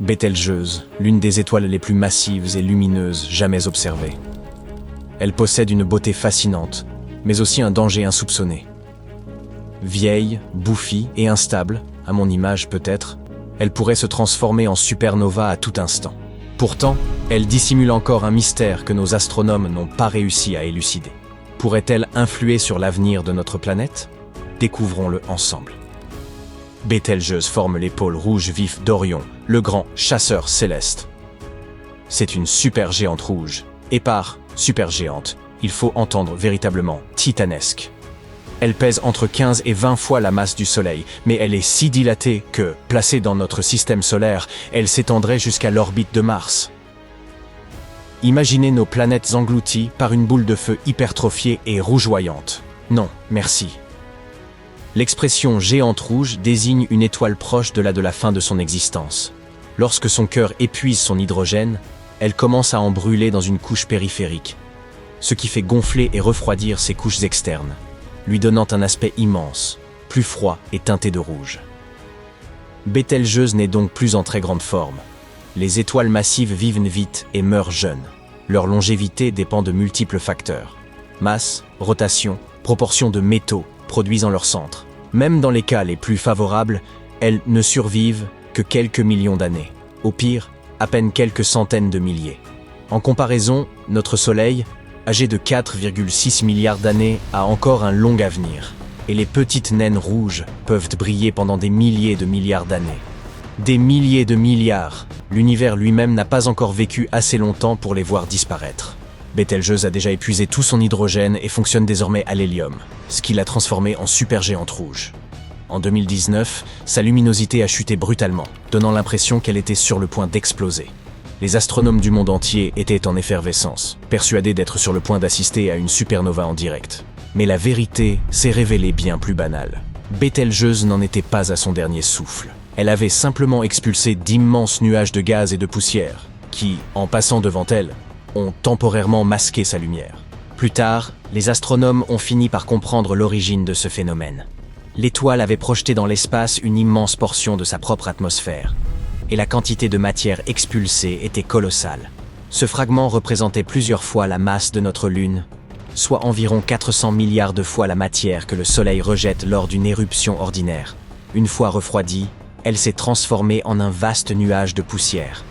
Bételgeuse, l'une des étoiles les plus massives et lumineuses jamais observées. Elle possède une beauté fascinante, mais aussi un danger insoupçonné. Vieille, bouffie et instable, à mon image peut-être, elle pourrait se transformer en supernova à tout instant. Pourtant, elle dissimule encore un mystère que nos astronomes n'ont pas réussi à élucider. Pourrait-elle influer sur l'avenir de notre planète? Découvrons-le ensemble. Bételgeuse forme les pôles rouges vifs d'Orion, le grand chasseur céleste. C'est une supergéante rouge. Et par supergéante, il faut entendre véritablement titanesque. Elle pèse entre 15 et 20 fois la masse du Soleil, mais elle est si dilatée que, placée dans notre système solaire, elle s'étendrait jusqu'à l'orbite de Mars. Imaginez nos planètes englouties par une boule de feu hypertrophiée et rougeoyante. Non, merci. L'expression géante rouge désigne une étoile proche de la fin de son existence. Lorsque son cœur épuise son hydrogène, elle commence à en brûler dans une couche périphérique, ce qui fait gonfler et refroidir ses couches externes, lui donnant un aspect immense, plus froid et teinté de rouge. Bételgeuse n'est donc plus en très grande forme. Les étoiles massives vivent vite et meurent jeunes. Leur longévité dépend de multiples facteurs. Masse, rotation, proportion de métaux produits en leur centre. Même dans les cas les plus favorables, elles ne survivent que quelques millions d'années. Au pire, à peine quelques centaines de milliers. En comparaison, notre Soleil, âgé de 4,6 milliards d'années, a encore un long avenir. Et les petites naines rouges peuvent briller pendant des milliers de milliards d'années. Des milliers de milliards. L'univers lui-même n'a pas encore vécu assez longtemps pour les voir disparaître. Bételgeuse a déjà épuisé tout son hydrogène et fonctionne désormais à l'hélium, ce qui l'a transformée en supergéante rouge. En 2019, sa luminosité a chuté brutalement, donnant l'impression qu'elle était sur le point d'exploser. Les astronomes du monde entier étaient en effervescence, persuadés d'être sur le point d'assister à une supernova en direct. Mais la vérité s'est révélée bien plus banale. Bételgeuse n'en était pas à son dernier souffle. Elle avait simplement expulsé d'immenses nuages de gaz et de poussière, qui, en passant devant elle, ont temporairement masqué sa lumière. Plus tard, les astronomes ont fini par comprendre l'origine de ce phénomène. L'étoile avait projeté dans l'espace une immense portion de sa propre atmosphère, et la quantité de matière expulsée était colossale. Ce fragment représentait plusieurs fois la masse de notre Lune, soit environ 400 milliards de fois la matière que le Soleil rejette lors d'une éruption ordinaire. Une fois refroidie, elle s'est transformée en un vaste nuage de poussière.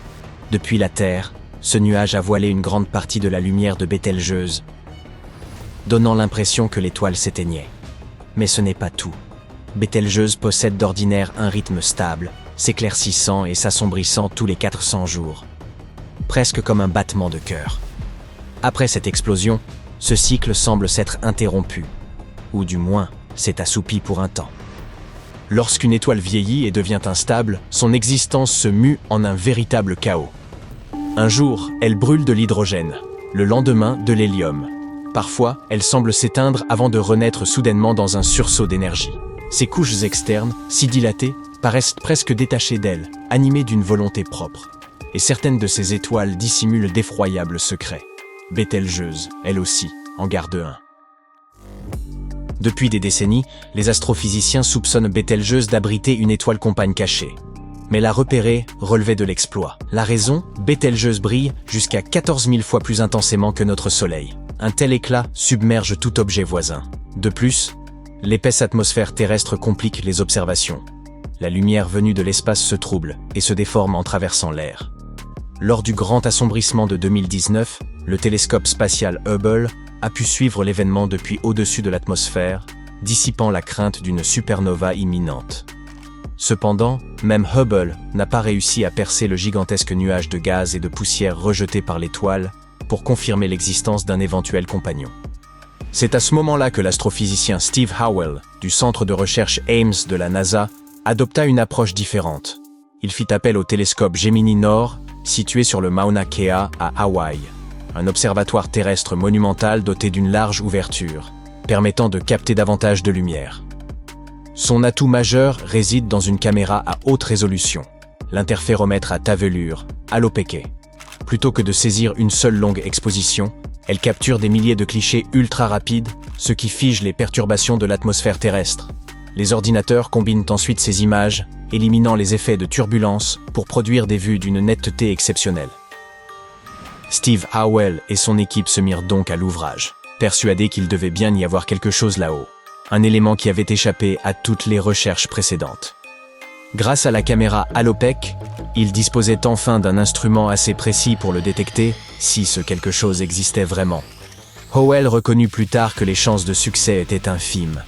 Depuis la Terre, ce nuage a voilé une grande partie de la lumière de Bételgeuse, donnant l'impression que l'étoile s'éteignait. Mais ce n'est pas tout. Bételgeuse possède d'ordinaire un rythme stable, s'éclaircissant et s'assombrissant tous les 400 jours, presque comme un battement de cœur. Après cette explosion, ce cycle semble s'être interrompu, ou du moins s'est assoupi pour un temps. Lorsqu'une étoile vieillit et devient instable, son existence se mue en un véritable chaos. Un jour, elle brûle de l'hydrogène, le lendemain de l'hélium. Parfois, elle semble s'éteindre avant de renaître soudainement dans un sursaut d'énergie. Ses couches externes, si dilatées, paraissent presque détachées d'elle, animées d'une volonté propre. Et certaines de ces étoiles dissimulent d'effroyables secrets. Bételgeuse, elle aussi, en garde un. Depuis des décennies, les astrophysiciens soupçonnent Bételgeuse d'abriter une étoile compagne cachée. Mais la repérer relevait de l'exploit. La raison, Bételgeuse brille jusqu'à 14 000 fois plus intensément que notre Soleil. Un tel éclat submerge tout objet voisin. De plus, l'épaisse atmosphère terrestre complique les observations. La lumière venue de l'espace se trouble et se déforme en traversant l'air. Lors du grand assombrissement de 2019, le télescope spatial Hubble a pu suivre l'événement depuis au-dessus de l'atmosphère, dissipant la crainte d'une supernova imminente. Cependant, même Hubble n'a pas réussi à percer le gigantesque nuage de gaz et de poussière rejeté par l'étoile pour confirmer l'existence d'un éventuel compagnon. C'est à ce moment-là que l'astrophysicien Steve Howell, du centre de recherche Ames de la NASA, adopta une approche différente. Il fit appel au télescope Gemini Nord, situé sur le Mauna Kea à Hawaï, un observatoire terrestre monumental doté d'une large ouverture, permettant de capter davantage de lumière. Son atout majeur réside dans une caméra à haute résolution, l'interféromètre à tavelure, Alopeke. Plutôt que de saisir une seule longue exposition, elle capture des milliers de clichés ultra rapides, ce qui fige les perturbations de l'atmosphère terrestre. Les ordinateurs combinent ensuite ces images éliminant les effets de turbulence pour produire des vues d'une netteté exceptionnelle. Steve Howell et son équipe se mirent donc à l'ouvrage, persuadés qu'il devait bien y avoir quelque chose là-haut, un élément qui avait échappé à toutes les recherches précédentes. Grâce à la caméra Allopec, ils disposaient enfin d'un instrument assez précis pour le détecter, si ce quelque chose existait vraiment. Howell reconnut plus tard que les chances de succès étaient infimes.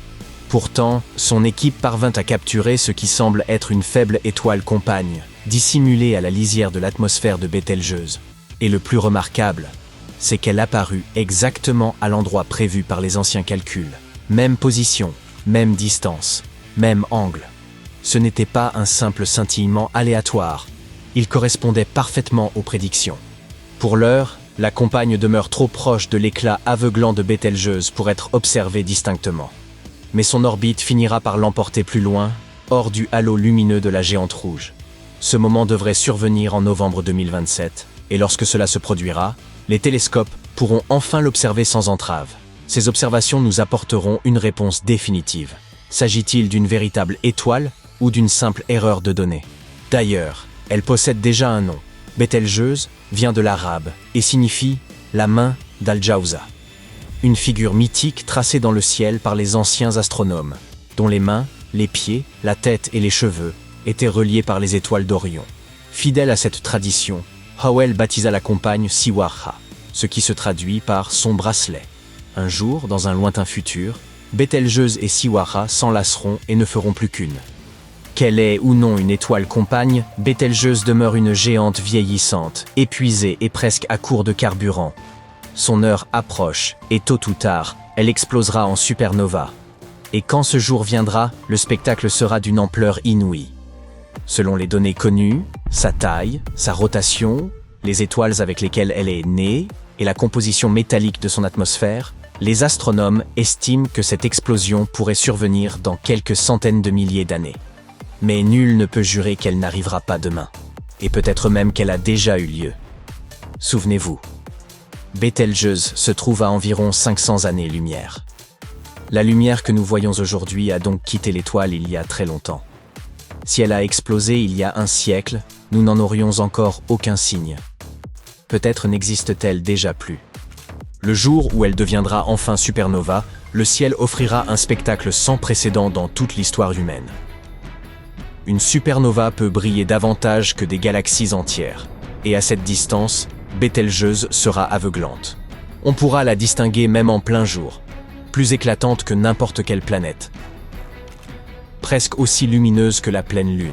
Pourtant, son équipe parvint à capturer ce qui semble être une faible étoile compagne, dissimulée à la lisière de l'atmosphère de Bételgeuse. Et le plus remarquable, c'est qu'elle apparut exactement à l'endroit prévu par les anciens calculs. Même position, même distance, même angle. Ce n'était pas un simple scintillement aléatoire, il correspondait parfaitement aux prédictions. Pour l'heure, la compagne demeure trop proche de l'éclat aveuglant de Bételgeuse pour être observée distinctement. Mais son orbite finira par l'emporter plus loin, hors du halo lumineux de la géante rouge. Ce moment devrait survenir en novembre 2027, et lorsque cela se produira, les télescopes pourront enfin l'observer sans entrave. Ces observations nous apporteront une réponse définitive. S'agit-il d'une véritable étoile ou d'une simple erreur de données? D'ailleurs, elle possède déjà un nom. Bételgeuse vient de l'arabe et signifie « la main d'Al-Jawza », une figure mythique tracée dans le ciel par les anciens astronomes, dont les mains, les pieds, la tête et les cheveux étaient reliés par les étoiles d'Orion. Fidèle à cette tradition, Howell baptisa la compagne Siwara, ce qui se traduit par son bracelet. Un jour, dans un lointain futur, Bételgeuse et Siwara s'enlaceront et ne feront plus qu'une. Qu'elle ait ou non une étoile compagne, Bételgeuse demeure une géante vieillissante, épuisée et presque à court de carburant. Son heure approche, et tôt ou tard, elle explosera en supernova. Et quand ce jour viendra, le spectacle sera d'une ampleur inouïe. Selon les données connues, sa taille, sa rotation, les étoiles avec lesquelles elle est née et la composition métallique de son atmosphère, les astronomes estiment que cette explosion pourrait survenir dans quelques centaines de milliers d'années. Mais nul ne peut jurer qu'elle n'arrivera pas demain, et peut-être même qu'elle a déjà eu lieu. Souvenez-vous, Bételgeuse se trouve à environ 500 années-lumière. La lumière que nous voyons aujourd'hui a donc quitté l'étoile il y a très longtemps. Si elle a explosé il y a un siècle, nous n'en aurions encore aucun signe. Peut-être n'existe-t-elle déjà plus. Le jour où elle deviendra enfin supernova, le ciel offrira un spectacle sans précédent dans toute l'histoire humaine. Une supernova peut briller davantage que des galaxies entières, et à cette distance, Bételgeuse sera aveuglante. On pourra la distinguer même en plein jour, plus éclatante que n'importe quelle planète. Presque aussi lumineuse que la pleine lune.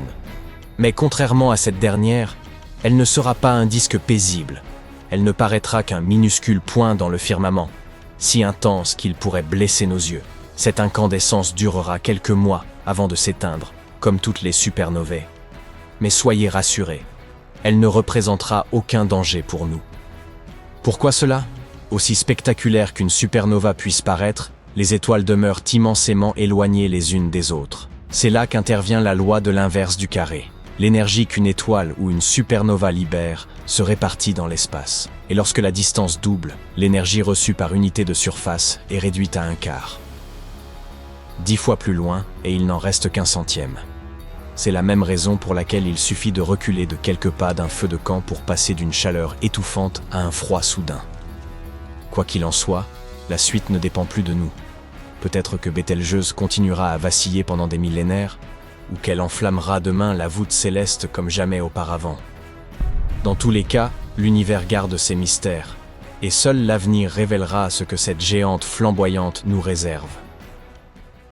Mais contrairement à cette dernière, elle ne sera pas un disque paisible. Elle ne paraîtra qu'un minuscule point dans le firmament, si intense qu'il pourrait blesser nos yeux. Cette incandescence durera quelques mois avant de s'éteindre, comme toutes les supernovae. Mais soyez rassurés, elle ne représentera aucun danger pour nous. Pourquoi cela? Aussi spectaculaire qu'une supernova puisse paraître, les étoiles demeurent immensément éloignées les unes des autres. C'est là qu'intervient la loi de l'inverse du carré. L'énergie qu'une étoile ou une supernova libère se répartit dans l'espace. Et lorsque la distance double, l'énergie reçue par unité de surface est réduite à un quart. 10 fois plus loin, et il n'en reste qu'un centième. C'est la même raison pour laquelle il suffit de reculer de quelques pas d'un feu de camp pour passer d'une chaleur étouffante à un froid soudain. Quoi qu'il en soit, la suite ne dépend plus de nous. Peut-être que Bételgeuse continuera à vaciller pendant des millénaires, ou qu'elle enflammera demain la voûte céleste comme jamais auparavant. Dans tous les cas, l'univers garde ses mystères, et seul l'avenir révélera ce que cette géante flamboyante nous réserve.